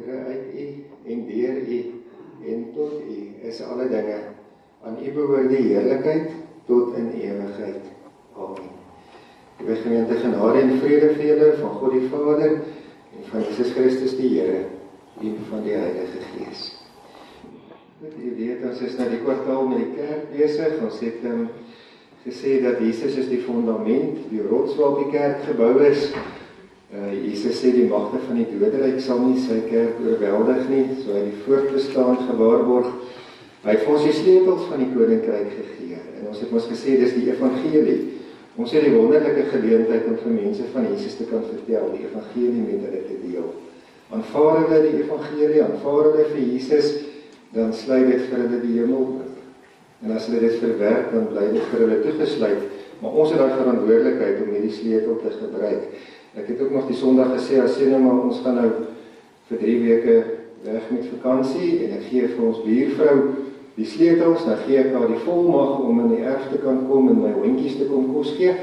Here, uit U en deur U en tot U is alle dinge. Aan U behoort die heerlikheid tot in ewigheid. Amen. Die gemeente genade en vrede vir julle van God die Vader en van Jesus Christus die Here en van die Heilige Gees. U weet, ons is nou die kwartaal met die kerk besig. Ons het gesê dat Jesus is die fundament, die rots waarop die kerk gebou is. Jesus sê die magte van die doderyk sal nie sy kerk oorweldig nie, so hy die voortbestaan gewaarborg. Hy het vir ons die sleutels van die koninkryk gegee. En ons het ons gesê, dis die evangelie. Ons het die wonderlike geleentheid om vir mense van Jesus te kan vertel, die evangelie met hulle te deel. Aanvaar hulle die evangelie, aanvaar hulle vir Jesus, dan sluit dit vir hulle die hemel oop. En as hulle dit verwerk, dan bly dit vir hulle toegesluit. Maar ons het daai verantwoordelikheid om hierdie sleutel te gebruik. Ek het ook nog die Sondag gesê, as sê nou maar, ons gaan nou vir 3 weke weg met vakansie, en ek gee vir ons buurvrou die sleutels, dan gee ek haar die volmag om in die erf te kan kom en my hondjies te kom kos gee.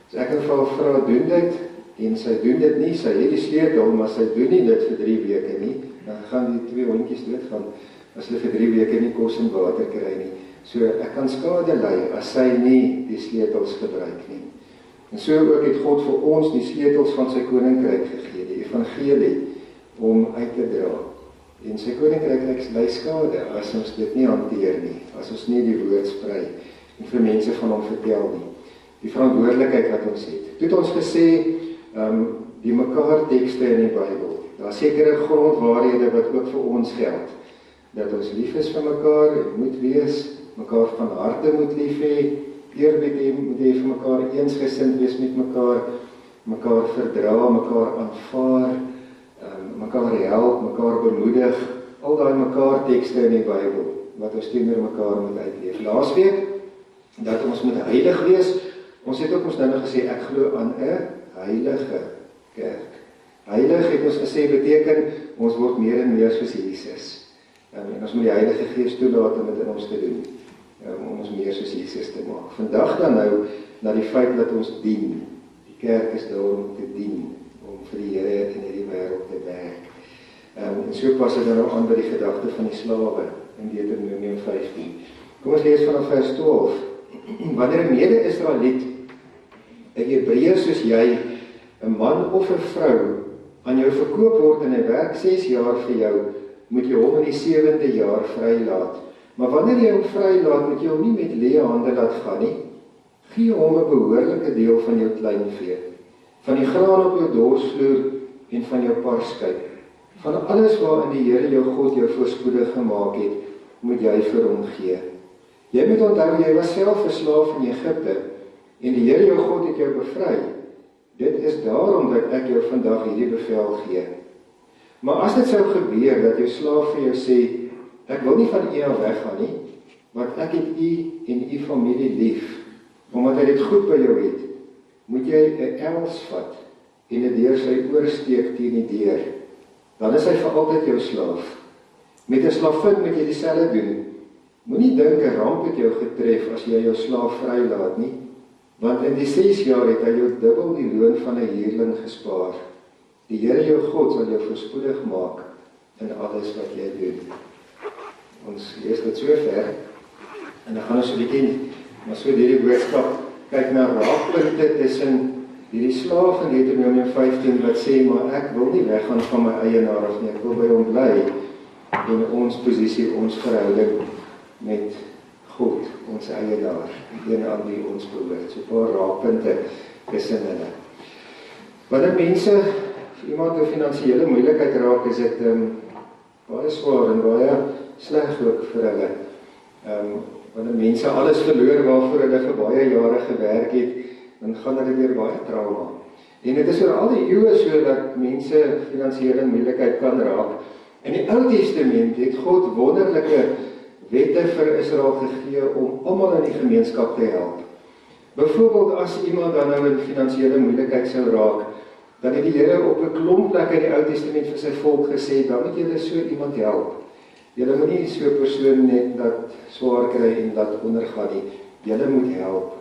So ek het vir haar vra, doen dit, en sy doen dit nie, sy het die sleutel, maar sy doen nie dit vir 3 weke nie, dan gaan die 2 hondjies doodgaan, as hulle vir 3 weke nie kos en water kry nie. So ek kan skade ly as sy nie die sleutels gebruik nie. En so ook het God vir ons die sleutels van sy koninkryk gegee, die evangelie, om uit te dra. En sy koninkryk ly skade as ons dit nie hanteer nie, as ons nie die woord sprei en vir mense van hom vertel nie. Die verantwoordelikheid wat ons het. Toe het ons gesê, die mekaar tekste in die Bybel, daar sekere grondwaarhede wat ook vir ons geld, dat ons lief is vir mekaar en moet wees, mekaar van harte moet lief hê, eerbied moet hê vir mekaar, eensgesind wees met mekaar, mekaar verdra, mekaar aanvaar, mekaar help, mekaar bemoedig, al daai mekaar tekste in die Bybel, wat ons teenoor mekaar moet uitleef. Laasweek, dat ons moet heilig wees, ons het ook ons nou gesê, ek glo aan 'n heilige kerk. Heilig het ons gesê beteken, ons word meer en meer soos Jesus. En ons moet die Heilige Gees toelaat om dit in ons te doen, om ons meer soos Jesus te maak. Vandag dan nou, na die feit dat ons dien. Die kerk is daar om te dien, om vir die Here in hierdie wêreld te werk. En so pas dit nou aan by die gedagte van die slawe in Deuteronomium 15. Kom ons lees vanaf vers 12. Wanneer 'n mede-Israeliet, 'n Hebreër soos jy, 'n man of 'n vrou, aan jou verkoop word en hy werk 6 jaar vir jou, moet jy hom in die 7de jaar vrylaat. Maar wanneer jy hom vrylaat, moet jy hom nie met leë hande laat gaan nie. Gee hom 'n behoorlike deel van jou kleinvee, van die graan op jou dorsvloer en van jou parskyp. Van alles waarin die Here jou God jou voorspoedig gemaak het, moet jy vir hom gee. Jy moet onthou, jy was self 'n slaaf in Egipte, en die Here jou God het jou bevry. Dit is daarom dat ek jou vandag hierdie bevel gee. Maar as dit sou gebeur dat jou slaaf vir jou sê, ek wil nie van u af weggaan nie, want ek het u en u familie lief, omdat hy dit goed by jou het, moet jy 'n els vat en dit deur sy oor steek teen die deur. Dan is hy vir altyd jou slaaf. Met 'n slavin moet jy dieselfde doen. Moenie dink 'n ramp het jou getref as jy jou slaaf vrylaat nie, want in die 6 jaar het hy jou dubbel die loon van 'n huurling gespaar. Die Here jou God sal jou voorspoedig maak in alles wat jy doen. Ons lees dit so ver, en dan gaan ons 'n bietjie, maar so hierdie boodskap, kyk na raakpunte tussen hierdie slaaf in Deuteronomium 15 wat sê, maar ek wil nie weggaan van my eienaar af nie, ek wil by hom bly, en ons posisie, ons verhouding met God, ons eienaar, en aan wie ons behoort. So 'n paar raakpunte tussen hulle. Wanneer mense vir iemand 'n finansiële moeilikheid raak, is dit baie swaar en baie sleg ook vir hulle. Wanneer mense alles verloor waarvoor hulle vir baie jare gewerk het, dan gaan hulle deur baie trauma. En dit is oor al die eeue so dat mense finansiële moeilikheid kan raak. In die Ou Testament het God wonderlike wette vir Israel gegee om almal in die gemeenskap te help. Byvoorbeeld as iemand dan nou in finansiële moeilikheid sou raak, dan het die Here op 'n klomp plekke in die Ou Testament vir sy volk gesê, dan moet julle so iemand help. Julle moet nie so 'n persoon net dat swaar kry en dat ondergaan nie. Julle moet help.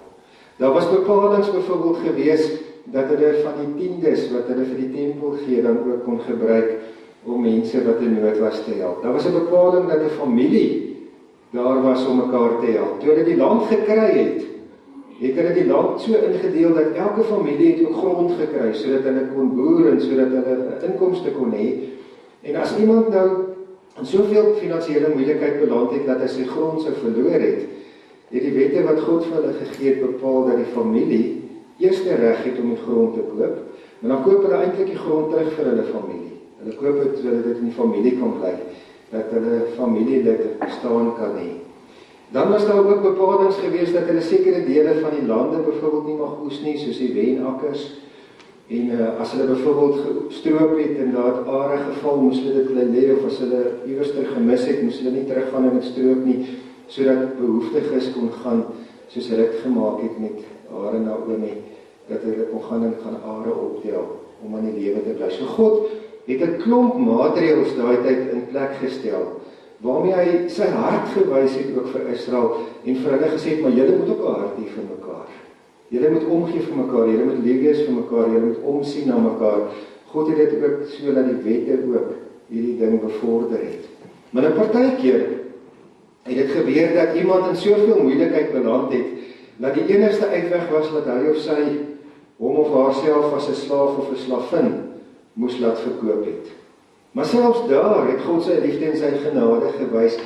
Daar was bepalings byvoorbeeld gewees dat hulle van die tiendes wat hulle vir die tempel gee dan ook kon gebruik om mense wat in nood was te help. Daar was 'n bepaling dat 'n familie daar was om mekaar te help. Toe hulle die land gekry het hulle die land so ingedeel dat elke familie het ook grond gekry, sodat hulle kon boer en sodat hulle inkomste kon hê. En as iemand nou in soveel finansiële moeilikheid beland het dat hy sy grond sou verloor het die wette wat God vir hulle gegee het bepaal dat die familie eerste reg het om die grond te koop, maar dan koop hulle eintlik die grond terug vir hulle familie. Hulle koop het sodat dit in die familie kan bly, dat hulle familielid bestaan kan hê. Dan was daar ook bepalings gewees dat hulle sekere dele van die lande byvoorbeeld nie mag oes nie, soos die wenakkers. En as hulle byvoorbeeld gestroop het en daar het are geval, moes hulle dit lê, of as hulle iewers gemis het, moes hulle nie teruggaan en dit stroop nie, sodat behoeftiges kon gaan, soos hulle het gemaak het met are Naomi, dat hulle kon gaan en gaan are optel, om aan die lewe te bly. So God het 'n klomp maatreëls daai tyd in plek gestel, waarmee hy sy hart gewys het ook vir Israel, en vir hulle gesê het, maar julle moet ook 'n hart hê vir mekaar. Julle moet omgee vir mekaar, julle moet lief wees vir mekaar, julle moet omsien na mekaar. God het dit ook so dat die wette ook hierdie ding bevorder het. Maar 'n partykeer het dit gebeur dat iemand in soveel moeilikheid beland het, dat die enigste uitweg was dat hy of sy hom of haarself as 'n slaaf of 'n slavin moes laat verkoop het. Maar selfs daar het God sy liefde en sy genade gewys,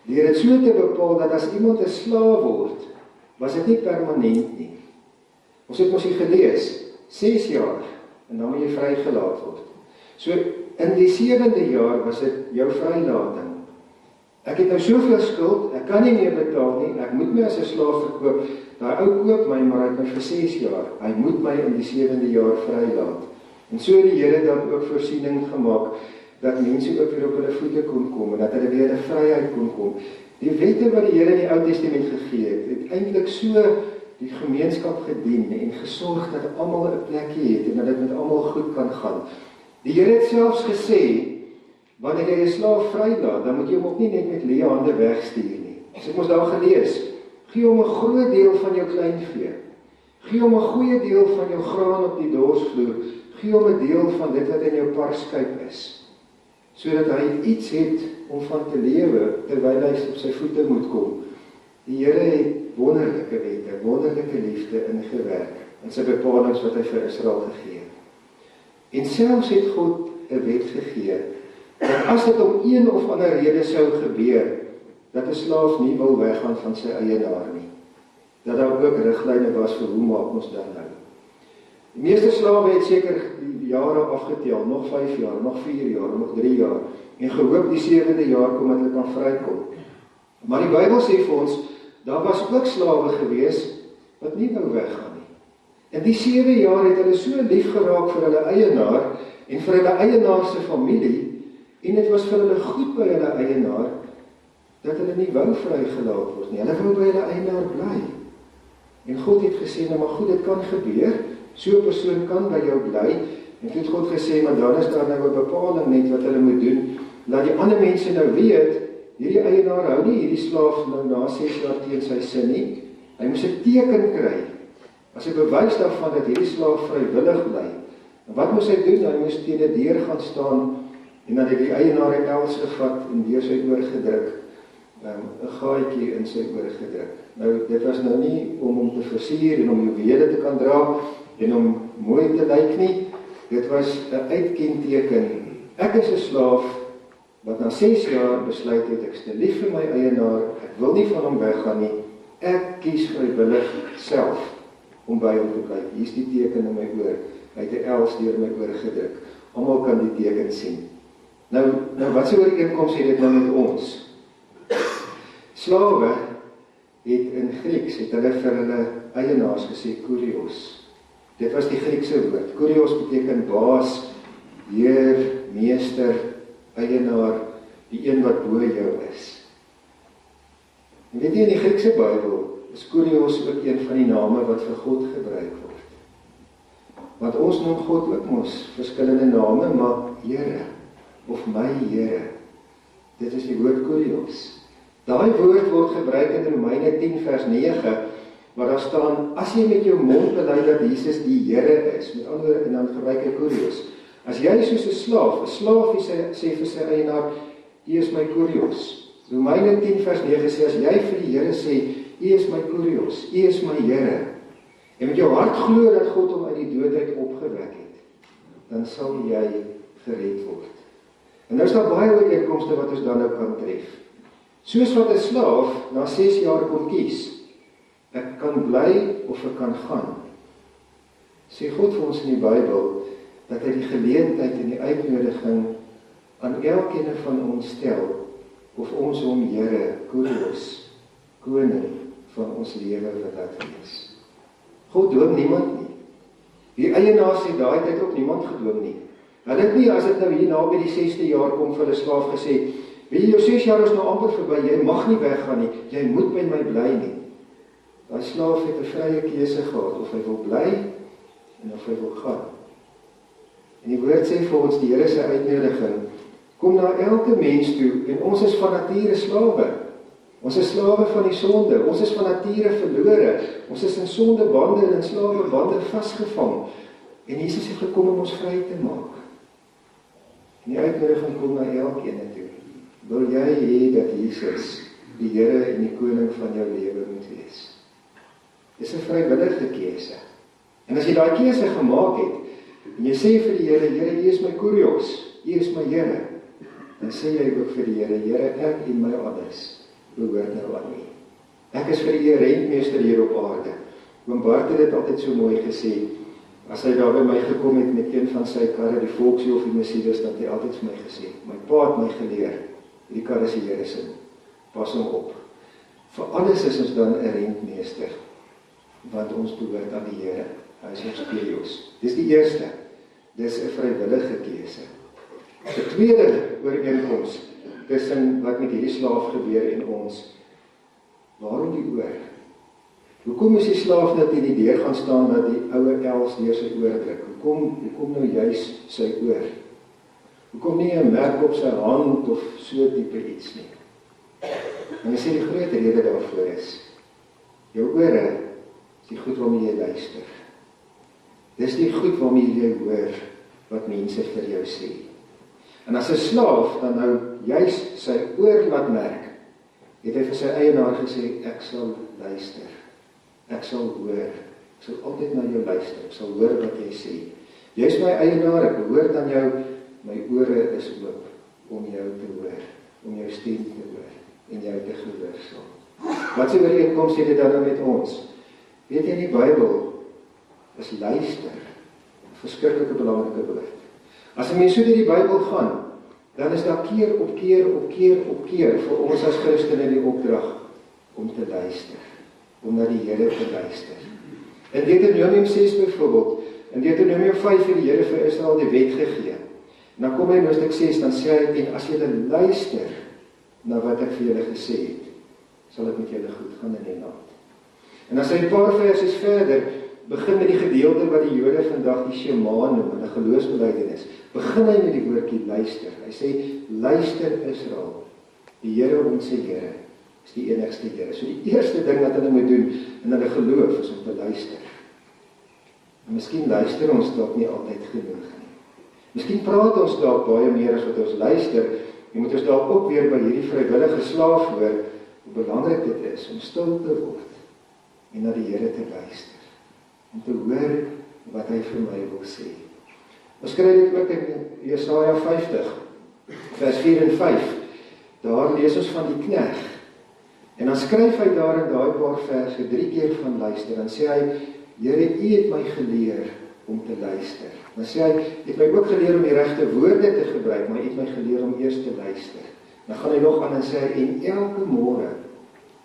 deur dit so te bepaal dat as iemand 'n slaaf word, was dit nie permanent nie. Ons het mos hier gelees, 6 jaar, en dan moet jy vrygelaat word. So, in die 7de jaar was dit jou vrylating. Ek het nou soveel skuld, ek kan nie meer betaal nie, ek moet my as 'n slaaf verkoop. Daai ou koop my, maar hy het my vir 6 jaar. Hy moet my in die 7de jaar vrylaat. En so het die Here dan ook voorsiening gemaak, dat mense ook weer op hulle voete kon kom, en dat hulle weer in vryheid kon kom. Die wette wat die Here in die Ou Testament gegee het eintlik so die gemeenskap gedien en gesorg dat almal 'n plekkie het en dat dit met almal goed kan gaan. Die Here het selfs gesê, wanneer jy 'n slaaf vrylaat, dan moet jy hom ook nie net met leë hande wegstuur nie. As ek mos daar gelees, gee hom 'n groot deel van jou kleinvee. Gee hom 'n goeie deel van jou graan op die dorsvloer. Gee hom 'n deel van dit wat in jou parskyp is, sodat hy iets het om van te lewe terwyl hy op sy voete moet kom. Die Here het wonderlike wette, wonderlike liefde ingewerk in sy bepalings wat hy vir Israel gegee het. En selfs het God 'n wet gegee, dat as dit om een of ander rede sou gebeur, dat 'n slaaf nie wil weggaan van sy eienaar nie, dat daar ook riglyne was vir hoe maak ons dan nou. Die meeste slawe het seker die jare afgetel, nog 5 jaar, nog 4 jaar, nog 3 jaar, en gehoop die 7de jaar kom dat hulle kan vrykom. Maar die Bybel sê vir ons, daar was ook slawe gewees, wat nie wou weggaan nie. In die 7 jaar het hulle so lief geraak vir hulle eienaar, en vir hulle eienaar se familie, en dit was vir hulle goed by hulle eienaar, dat hulle nie wou vrygelaat word nie, hulle wou by hulle eienaar bly. En God het gesê, nou maar goed, dit kan gebeur, so 'n persoon kan by jou bly, en toe het God gesê, maar dan is daar nou 'n bepaling net wat hulle moet doen, laat die ander mense nou weet, hierdie eienaar hou nie hierdie slaaf nou na 6 jaar teen sy sin nie, hy moes 'n teken kry, as 'n bewys daarvan dat hierdie slaaf vrywillig bly. En wat moes hy doen? Hy moes teen 'n deur gaan staan, en dan het die eienaar 'n els gevat, en deur sy oor gedruk, 'n gaatjie in sy oor gedruk. Nou, dit was nou nie om hom te versier, en om juwele te kan dra, en om mooi te lyk nie, dit was 'n uitkenteken. Ek is 'n slaaf, wat na 6 jaar besluit het, ek is te lief vir my eienaar, ek wil nie van hom weggaan nie, ek kies vrywillig self, om by hom te bly. Hier is die teken in my oor, hy het 'n els deur my oor gedruk, almal kan die teken sien. Nou wat se ooreenkoms het dit nou met ons? Slawe het in Grieks, het hulle vir hulle eienaars gesê, kurios. Dit was die Griekse woord. Kurios beteken baas, heer, meester, eienaar, die een wat bo jou is. En weet jy, in die Griekse Bybel is kurios ook een van die name wat vir God gebruik word. Want ons noem God ook mos verskillende name, maar Here, of my Here, dit is die woord kurios. Daai woord word gebruik in Romeine 10 vers 9, waar daar staan, as jy met jou mond bely dat Jesus die Here is, met ander woorde, en dan gebruik hy kurios, As jy soos 'n slaaf sê vir sy eienaar, U is my kurios. Romeine 10 vers 9 sê, as jy vir die Here sê, U is my kurios, U is my Here, en met jou hart glo dat God hom uit die dood uit opgewek het, dan sal jy gered word. En nou is daar baie ooreenkomste wat ons dan nou kan tref. Soos wat 'n slaaf na 6 jaar kon kies, ek kan bly of ek kan gaan, sê God vir ons in die Bybel, dat hy die geleentheid en die uitnodiging aan elkeen van ons stel, of ons hom Here, Kurios, koning van ons lewe wil laat wees. God dwing niemand nie. Die eienaars het daai tyd ook niemand gedwing nie. Hulle het nie, as dit nou hier na by die 6de jaar kom, vir hulle slaaf gesê, weet jy, jou 6 jaar is nou amper verby, jy mag nie weggaan nie, jy moet by my bly nie. Daai slaaf het 'n vrye keuse gehad, of hy wil bly, en of hy wil gaan. En die woord sê vir ons, die Here se uitnodiging, kom na elke mens toe, en ons is van nature slawe. Ons is slawe van die sonde, ons is van nature verlore, ons is in sondebande en in slawebande vasgevang, en Jesus het gekom om ons vry te maak. En die uitnodiging kom na elkeen toe. Wil jy hê dat Jesus die Here en die koning van jou lewe moet wees? Dis 'n vrywillige keuse. En as jy daai keuse gemaak het, en jy sê vir die Here, Here, U is my kurios, U is my Here, dan sê jy ook vir die Here, Here, ek en my alles behoort nou aan U. Ek is vir U rentmeester hier op aarde. Oom Bart het dit altyd so mooi gesê, as hy daar by my gekom het met een van sy karre, die Volksie of die Mercedes, dat hy altyd vir my gesê, my pa het my geleer, die kar is die Here se, pas hom op. Vir alles is ons dan 'n rentmeester, want ons behoort aan die Here, hy is ons kurios. Dis die eerste, dis 'n vrywillige keuse. Die tweede ooreenkoms, tussen wat met hierdie slaaf gebeur en ons, waarom die oor? Hoekom is die slaaf dat in die deur gaan staan, dat die ouwe els deur sy oor druk? Hoekom nou juis sy oor? Hoekom nie 'n merk op sy hand of so tipe iets nie? En ek sê die groot rede daarvoor is, jou ore is die goed waarmee jy luister. Dis die goed waarmee jy hoor wat mense vir jou sê. En as 'n slaaf dan nou juis sy oor laat merk, het hy vir sy eienaar gesê, ek sal luister. Ek sal hoor, ek sal altyd na jou luister, ek sal hoor wat jy sê. Jy is my eienaar, ek behoort aan jou, my ore is oop om jou te hoor, om jou stem te hoor, en jou te gehoorsaam. Wat se ooreenkoms het dit dan met ons? Weet jy, in die Bybel is luister 'n verskriklike belangrike woord. As 'n mens so deur die Bybel gaan, dan is daar keer op keer vir ons as Christene die opdrag om te luister, om na die Here te luister. In Deuteronomium 6 byvoorbeeld, in Deuteronomium 5 het die Here vir Israel die wet gegee. En dan kom hy in hoofstuk 6, dan sê hy, en as julle luister na wat ek vir julle gesê het, sal dit met julle goed gaan in die land. En as hy 'n paar versies verder, begin met die gedeelte wat die Jode vandag die Shema noem, hulle geloofsbelijdenis, begin hy met die woordjie luister. Hy sê, luister Israel, die Here ons Here is die enigste Here. So die eerste ding wat hulle moet doen in hulle geloof is om te luister. En miskien luister ons dalk nie altyd genoeg nie. Miskien praat ons dalk baie meer as wat ons luister, en moet ons dalk ook weer by hierdie vrywillige slaaf hoor, hoe belangrik dit is om stil te word en na die Here te luister, om te hoor wat hy vir my wil sê. Ons kry dit ook in Jesaja 50, vers 4 en 5, daar lees ons van die knegg, en dan skryf hy daar in daai paar verse 3 keer van luister, dan sê hy, Here, U het my geleer om te luister. Dan sê hy, het my ook geleer om die regte woorde te gebruik, maar het my geleer om eers te luister. Dan gaan hy nog aan en sê hy, en elke môre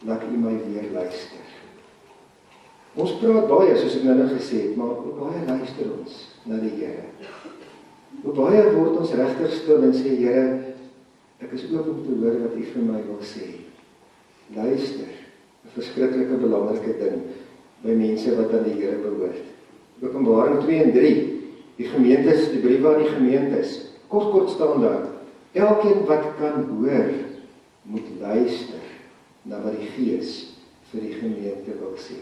laat U my weer luister. Ons praat baie, soos ek nou gesê het, maar hoe baie luister ons na die Here? Hoe baie word ons regtig stil en sê, Here, ek is oop om te hoor wat U vir my wil sê. Luister, 'n verskriklike belangrike ding by mense wat aan die Here behoort. Openbaring 2 en 3, die gemeentes, die briewe aan die gemeentes, kort staan daar, elkeen wat kan hoor, moet luister na wat die Gees vir die gemeente wil sê.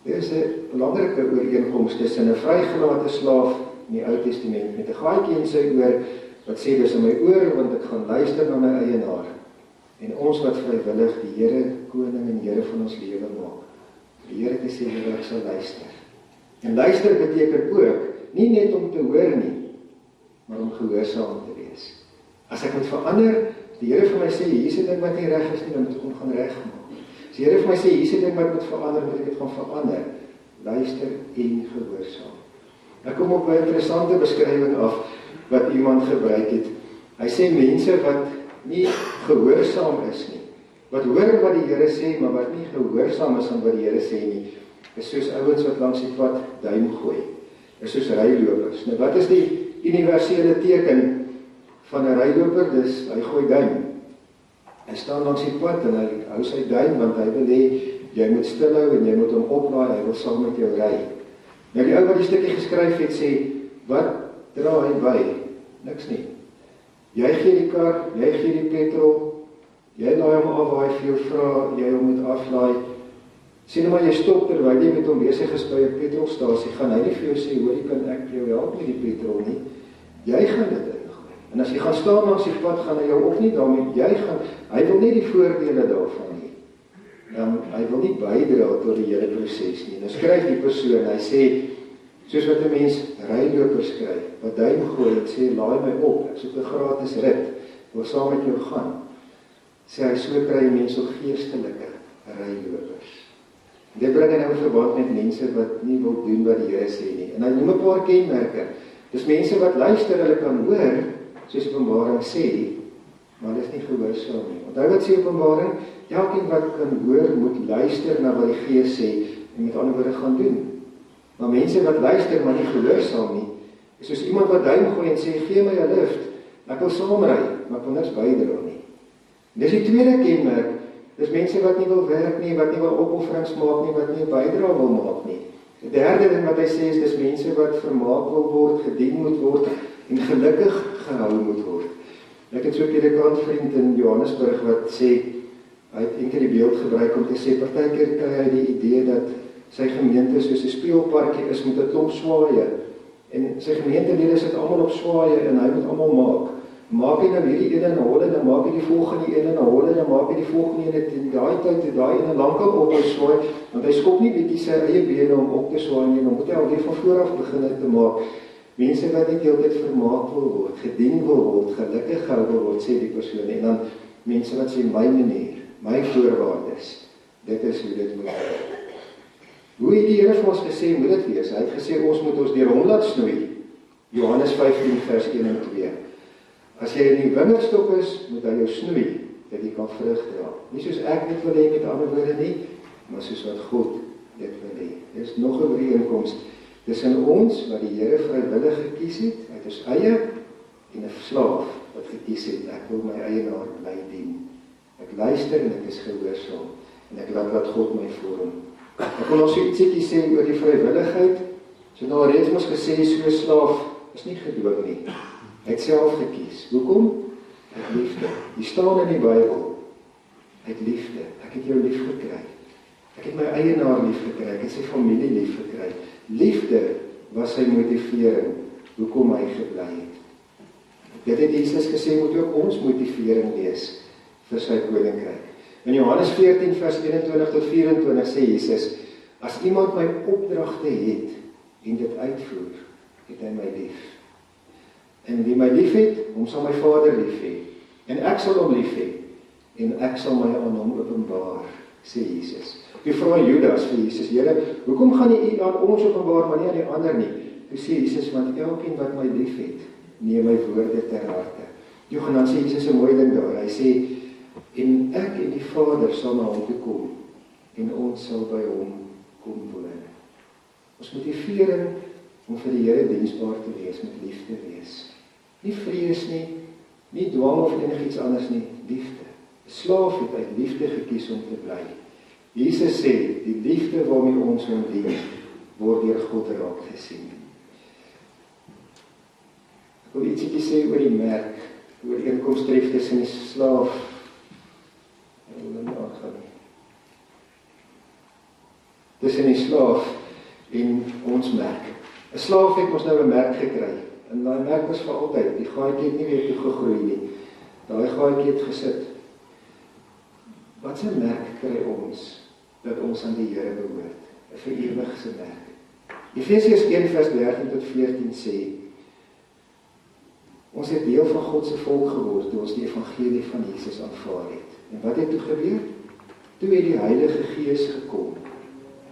Dit is 'n belangrike ooreenkoms tussen 'n vrygelate slaaf in die Ou Testament met 'n gaatjie in sy oor, wat sê, dis in my oor, want ek gaan luister na my eienaar. En ons wat vrywillig die Here koning en Here van ons lewe maak. Die Here te sê, ek sal luister. En luister beteken ook, nie net om te hoor nie, maar om gehoorsaam te wees. As ek moet verander, die Here vir my sê, hier is 'n ding wat nie reg is nie, dan moet ek hom gaan regmaak. As die Here vir my sê, hier is 'n ding wat moet verander, moet ek dit gaan verander. Luister en gehoorsaam. Ek kom op 'n interessante beskrywing af, wat iemand gebruik het. Hy sê, mense wat nie gehoorsaam is nie, wat hoor wat die Here sê, maar wat nie gehoorsaam is aan wat die Here sê nie, is soos ouens wat langs die pad duim gooi. Is soos rylopers. Nou wat is die universele teken van 'n ryloper? Dis, hy gooi duim. Hy staan langs die pad en hy hou sy duim, want hy wil hê, jy moet stilhou en jy moet hom oplaai, hy wil saam met jou ry. Nou die ou wat die stukkie geskryf het sê, wat dra hy by? Niks nie. Jy gee die kar, jy gee die petrol, jy laai hom af waar hy vir jou vra, jy hom moet aflaai. Sê nou maar jy stop terwyl jy met hom besig is by 'n petrolstasie, gaan hy nie vir jou sê, hoor, kan ek jou help met die petrol nie. Jy gaan dit ingooi. En as jy gaan staan langs die pad, gaan hy jou ook nie daarmee, hy wil nie die voordele daarvan nie. Hy wil nie bydra tot die hele proses nie. Nou skryf die persoon, hy sê, soos wat 'n mens rylopers skryf, wat duim gooi, en sê, laai my op, ek soek 'n gratis rit, wil saam met jou gaan. Sê hy, so kry mense ook geestelike rylopers. Dit bring nou verband met mense wat nie wil doen wat die Here sê nie. En hy noem 'n paar kenmerke. Dis mense wat luister, hulle kan hoor, soos Openbaring sê, maar hulle is nie gehoorsaam nie. Onthou wat sê Openbaring? Elkeen wat kan hoor, moet luister na wat die Gees sê, en met ander woorde gaan doen. Maar mense wat luister, maar nie gehoorsaam nie, is soos iemand wat duim gooi en sê, gee my 'n lift, ek wil saamry, maar ek wil niks bydra nie. Dis die tweede kenmerk, dis mense wat nie wil werk nie, wat nie wil opofferings maak nie, wat nie 'n bydra wil maak nie. Die derde ding wat hy sê is, dis mense wat vermaak wil word, gedien moet word, en gelukkig gehou moet word. Ek het so 'n predikant in Johannesburg wat sê, hy het eendag die beeld gebruik om te sê, partykeer kry hy die idee dat sy gemeente soos 'n speelparkie is met 'n klomp swaaye. En sy gemeentelede sit almal op swaaye en hy moet almal maak. Maak hy nou hierdie ene in 'n holle, dan maak hy die volgende ene in 'n holle, dan maak hy die volgende ene in daai tyd, en daai ene lankal op hy swaai, want hy skop nie bietjie sy eie bene om op te swaai nie, dan moet hy alweer van voor af begin te maak. Mense wat nie heeltyd vermaak wil word, gedien wil word, gelukkig gehou wil word, sê die persoon. En dan mense wat sê, my manier, my voorwaardes, dit is hoe dit moet wees. Hoe het die Here vir ons gesê, moet dit wees? Hy het gesê, ons moet ons deur hom laat snoei. Johannes 15 vers 1 en 2. As jy in die wingerdstok is, moet hy jou snoei, dat jy kan vrug dra. Nie soos ek dit wil hê met ander woorde nie, maar soos wat God dit wil hê. Dit is nog 'n ooreenkoms tussen ons, wat die Here vrywillig gekies het, uit ons eie, en 'n slaaf wat gekies het, ek wil my eienaar bly dien. Ek luister en ek is gehoorsaam, en ek laat God my vorm. Ek wil ons ietsie sê oor die vrywilligheid. So nou reeds mos gesê, so 'n slaaf is nie gedwing nie. Hy het self gekies. Hoekom? Uit liefde. Die staan in die Bybel. Uit liefde. Ek het jou lief gekry. Ek het my eienaar lief gekry. Ek het sy familie lief gekry. Liefde was sy motivering hoekom hy gebly het. Dit het Jesus gesê, moet ook ons motivering wees vir sy koninkryk. In Johannes 14 vers 21 tot 24 sê Jesus, as iemand my opdragte het en dit uitvoer, het hy my lief. En wie my lief het, hom sal my Vader lief hê. En ek sal hom lief hê. En ek sal my aan hom openbaar, sê Jesus. Toe vra Judas vir Jesus, Here, hoekom gaan U aan ons openbaar, maar nie aan die ander nie? Toe sê Jesus, want elkeen wat my lief het, neem my woorde ter harte. En dan sê Jesus 'n mooi ding daar. Hy sê, en ek en die Vader sal na hom toe kom, en ons sal by hom kom woon. Ons motivering om vir die Here diensbaar te wees, met liefde wees. Nie vrees nie, nie dwang of enigiets anders nie, liefde. 'n Slaaf het uit liefde gekies om te bly. Jesus sê, die liefde waarmee ons hom dien, word deur God raak gesien. Ek wil ietsie sê oor die merk, oor die ooreenkoms tref tussen die slaaf tussen die slaaf en ons merk. 'n slaaf het ons nou 'n merk gekry, en daai merk was vir altyd, die gaatjie het nie weer toe gegroei nie, daai gaatjie het gesit. Wat 'n merk kry ons, dat ons aan die Here behoort, 'n vir ewigse merk. Efesiërs 1 vers 13 tot 14 sê, ons het deel van God se volk geword, toe ons die evangelie van Jesus aanvaar het. En wat het toe gebeur? Toe het die Heilige Gees gekom,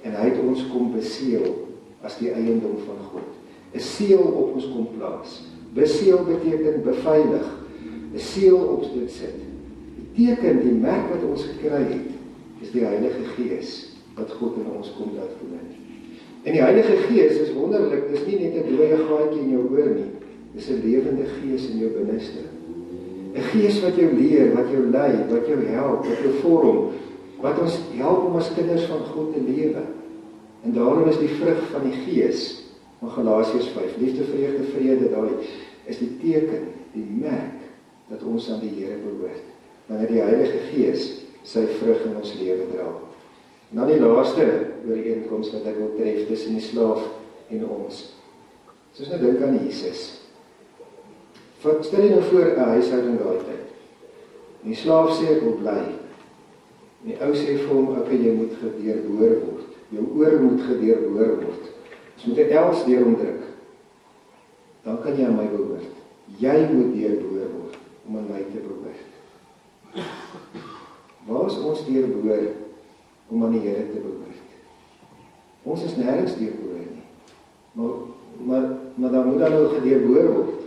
en hy het ons kom beseël, as die eiendom van God. 'n Seël op ons kom plaas. Beseël beteken beveilig. 'n Seël op dit sit. Die teken, die merk wat ons gekry het, is die Heilige Gees, wat God in ons kom laat woon. En die Heilige Gees is wonderlik, dis nie net 'n dooie gaatjie in jou oor nie, dis 'n lewende Gees in jou binneste. 'n Gees wat jou leer, wat jou lei, wat jou help, wat jou vorm, wat ons help om as kinders van God te lewe. En daarom is die vrug van die Gees, van Galasiërs 5, liefde, vreugde, vrede, daai is die teken, die merk, dat ons aan die Here behoort, wanneer die Heilige Gees sy vrug in ons lewe dra. En dan die laaste ooreenkoms wat ek wil tref tussen die slaaf en ons. Soos nou dink aan Jesus. Stel jy nou voor 'n huishouding daai tyd. Die slaaf sê ek wil bly. En die ou sê vir hom, okay, jy moet gedeurboor word. Jou oor moet gedeurboor word. Ons moet 'n els deur omdruk. Dan kan jy aan my behoort. Jy moet deurboor word om aan my te behoort. Waar is ons deurboor om aan die Here te behoort? Ons is nêrens deurboor nie. Maar dan moet dan nou gedeurboor word.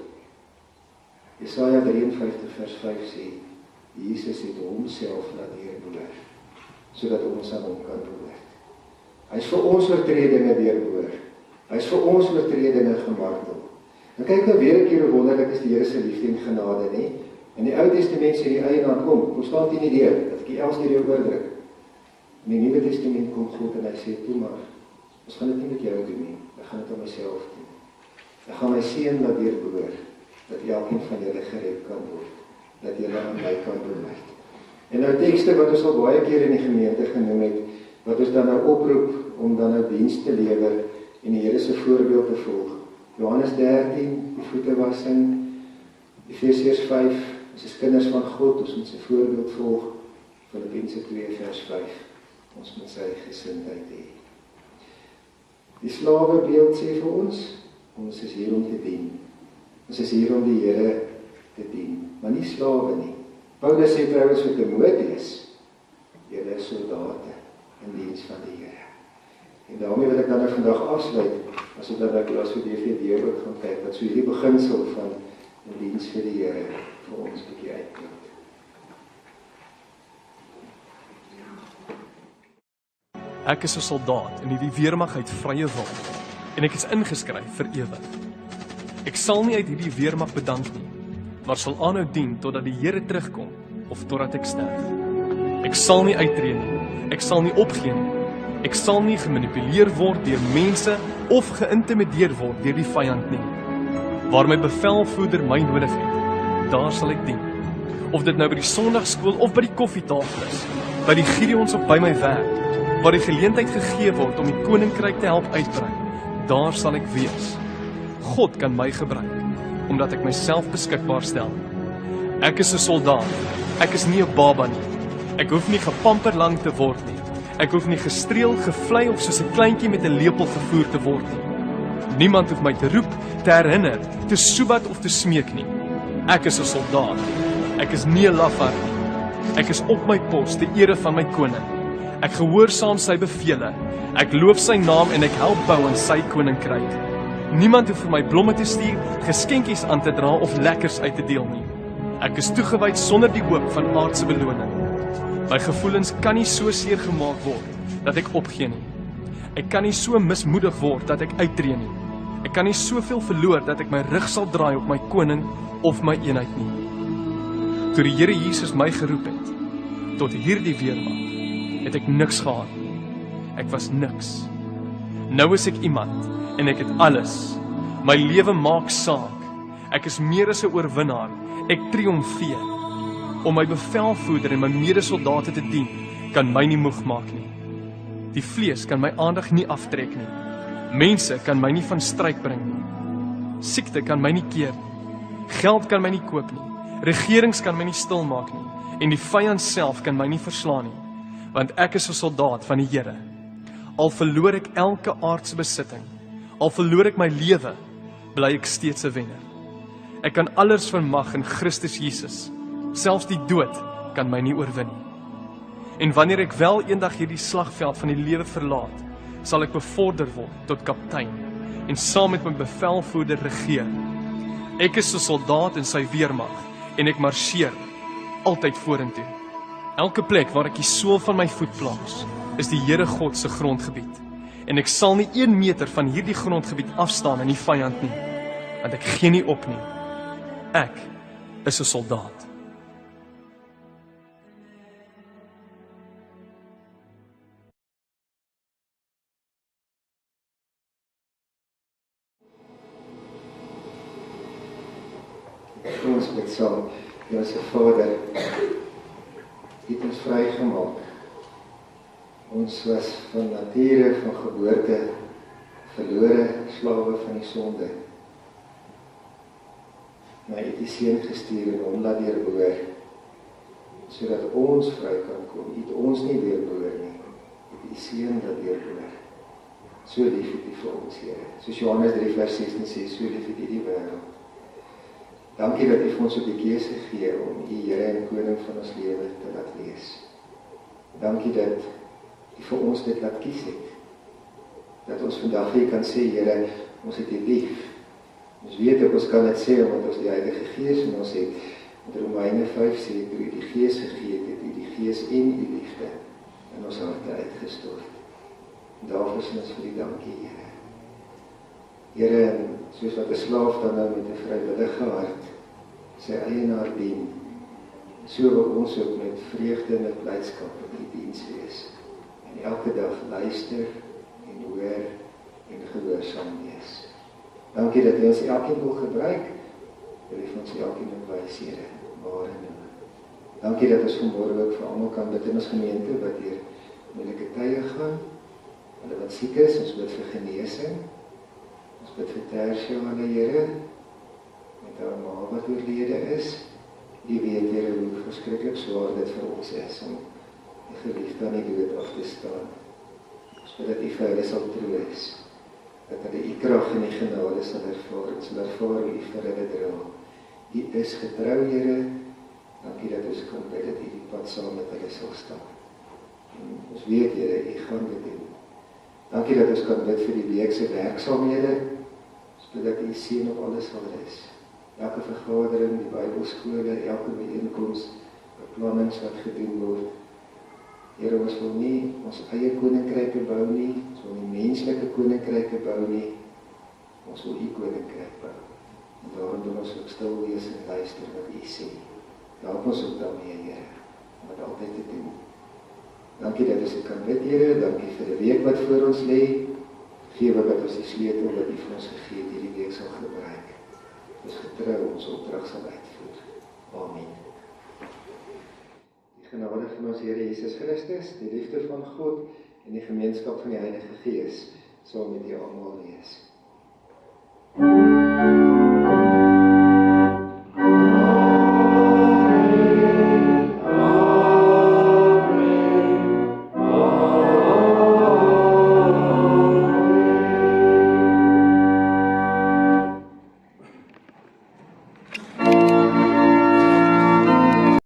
Jesaja 53 vers 5 sê, Jesus het homself laat deurboor, sodat ons aan hom kan behoort. Hy is vir ons oortredinge deurboor. Hy is vir ons oortredinge gemartel. En kyk nou weer 'n keer hoe wonderlik is die Here se liefde en genade, nê? In die Ou Testament sê die eienaar, kom staan teen die deur, dat ek die els deur jou oordruk. In die Nuwe Testament kom God en hy sê, toe maar, ons gaan dit nie met jou doen nie, ek gaan dit aan myself doen. Ek gaan my seun laat deurboor, dat elkeen van julle gered kan word, dat julle aan my kan behoort. En nou tekste wat ons al baie keer in die gemeente genoem het, wat ons dan nou oproep om dan nou diens te lewer en die Here se voorbeeld te volg. Johannes 13, die voetewassing, Efesiërs 5, ons is kinders van God, ons moet sy voorbeeld volg, Filippense 2 vers 5, ons moet sy gesindheid hê. Die slawebeeld sê vir ons is hier om te dien. Ons is hier om die Here te dien, maar nie slawe nie. Paulus sê trouwens vir Timoteus, julle is soldate in diens van die Here. En daarmee wil ek dan nou vandag afsluit, as ek dan ek las vir DVD ook gaan kyk, wat so hierdie beginsel van in diens vir die Here vir ons bietjie uitklink. Ek is 'n soldaat in hierdie weermag uit vrye wil en ek is ingeskryf vir ewig. Ek sal nie uit hierdie weermag bedank nie, maar sal aanhou dien totdat die Here terugkom of totdat ek sterf. Ek sal nie uittreë nie, ek sal nie opgee nie. Ek sal nie gemanipuleer word deur mense of geïntimideer word deur die vyand nie. Waar my bevelvoerder my nodig het, daar sal ek dien. Of dit nou by die Sondagskool of by die koffietafel is, by die Gideons of by my werk, waar die geleentheid gegee word om die koninkryk te help uitbrei, daar sal ek wees. God kan my gebruik, omdat ek myself beskikbaar stel. Ek is 'n soldaat, ek is nie 'n baba nie. Ek hoef nie gepamper lang te word nie. Ek hoef nie gestreel, gevlei of soos 'n kleintjie met 'n lepel gevoer te word nie. Niemand hoef my te roep, te herinner, te soebat of te smeek nie. Ek is 'n soldaat. Ek is nie 'n lafaard nie. Ek is op my pos te ere van my koning. Ek gehoorsaam sy bevele. Ek loof sy naam en ek help bou aan sy koninkryk. Niemand hoef vir my blomme te stuur, geskenkies aan te dra of lekkers uit te deel nie. Ek is toegewyd sonder die hoop van aardse beloning. My gevoelens kan nie so seer gemaak word dat ek opgee nie. Ek kan nie so mismoedig word dat ek uittreë nie. Ek kan nie soveel verloor dat ek my rug sal draai op my koning of my eenheid nie. Toe die Here Jesus my geroep het tot hierdie weermag, het ek niks gehad nie. Ek was niks. Nou is ek iemand en ek het alles. My lewe maak saak. Ek is meer as 'n oorwinnaar. Ek triomfeer. Om my bevelvoerder en my medesoldate te dien, kan my nie moeg maak nie. Die vlees kan my aandag nie aftrek nie. Mense kan my nie van stryk bring nie. Siekte kan my nie keer nie. Geld kan my nie koop nie. Regerings kan my nie stilmaak nie. En die vyand self kan my nie verslaan nie. Want ek is 'n soldaat van die Here. Al verloor ek elke aardse besitting, al verloor ek my lewe, bly ek steeds 'n wenner. Ek kan alles vermag in Christus Jesus. Selfs die dood kan my nie oorwin nie. En wanneer ek wel eendag hierdie slagveld van die lewe verlaat, sal ek bevorder word tot kaptein en saam met my bevelvoerder regeer. Ek is 'n soldaat in sy weermag en ek marseer altyd vorentoe. Elke plek waar ek die sool van my voet plaas, is die Here God se grondgebied. En ek sal nie 1 meter van hierdie grondgebied afstaan in die vyand nie, want ek gee nie op nie. Ek is 'n soldaat. Ons bid saam. Hemelse Vader, U het ons vrygemaak. Ons was van nature, van geboorte, verlore slawe van die sonde. Maar U het die Seun gestuur en hom laat deurboor, sodat ons vry kan kom. U het ons nie deurboor nie, U het die Seun laat deurboor. So lief het U vir ons, Here. Soos Johannes 3 vers 16 sê, so lief het U die wêreld. Dankie dat U vir ons op die keuse gee om U Here en Koning van ons lewe te laat wees. Dankie dat U vir ons dit laat kies het. Dat ons vandag hier kan sê, Here, ons het U lief. Ons weet ook, ons kan dit sê, omdat ons die Heilige Gees in ons het. Met Romeine 5 sê, toe U die Gees gegee het, het U die Gees en U liefde in ons harte uitgestort. En daarvoor is ons vir U dankie, Here. Here, soos wat 'n slaaf dan nou met 'n vrywillige hart sy eienaar dien, so wil ons ook met vreugde en met blydskap in U diens wees. En elke dag luister en hoor en gehoorsaam wees. Dankie dat U ons elkeen wil gebruik, wil U vir ons elkeen wys, Here, waar en hoe. Dankie dat ons vanmôre ook vir almal kan bid in ons gemeente wat deur moeilike tye gaan, hulle wat siek is, ons bid vir genesing. Ons bid vir Tersia, Here, met haar ma wat oorlede is. U weet, Here, hoe verskriklik swaar dit vir ons is om die geliefde aan die dood af te staan. Ons bid dat U vir hulle sal troos, dat hulle U krag en U genade sal ervaar, en sal ervaar hoe U vir hulle dra. U is getrou, Here. Dankie dat ons kan bid dat U die pad saam met hulle sal staan. En ons weet, Here, U gaan dit doen. Dankie dat ons kan bid vir die week se werksaamhede. Ons bid dat U seën op alles sal rus. Elke vergadering, die Bybelskole, elke byeenkoms, beplannings wat gedoen word. Here, ons wil nie ons eie koninkryke bou nie, ons wil nie menslike koninkryke bou nie, ons wil U koninkryk bou. En daarom doen ons ook stil wees en luister wat U sê. Help ons ook daarmee, Here, om dit altyd te doen. Dankie dat ons dit kan bid, Here. Dankie vir die week wat voor ons lê. Geef dat ons die sleutel wat U vir ons gegee het hierdie week sal gebruik. Ons getrou ons opdrag sal uitvoer. Amen. Die genade van ons Here Jesus Christus, die liefde van God en die gemeenskap van die Heilige Gees sal met julle almal wees.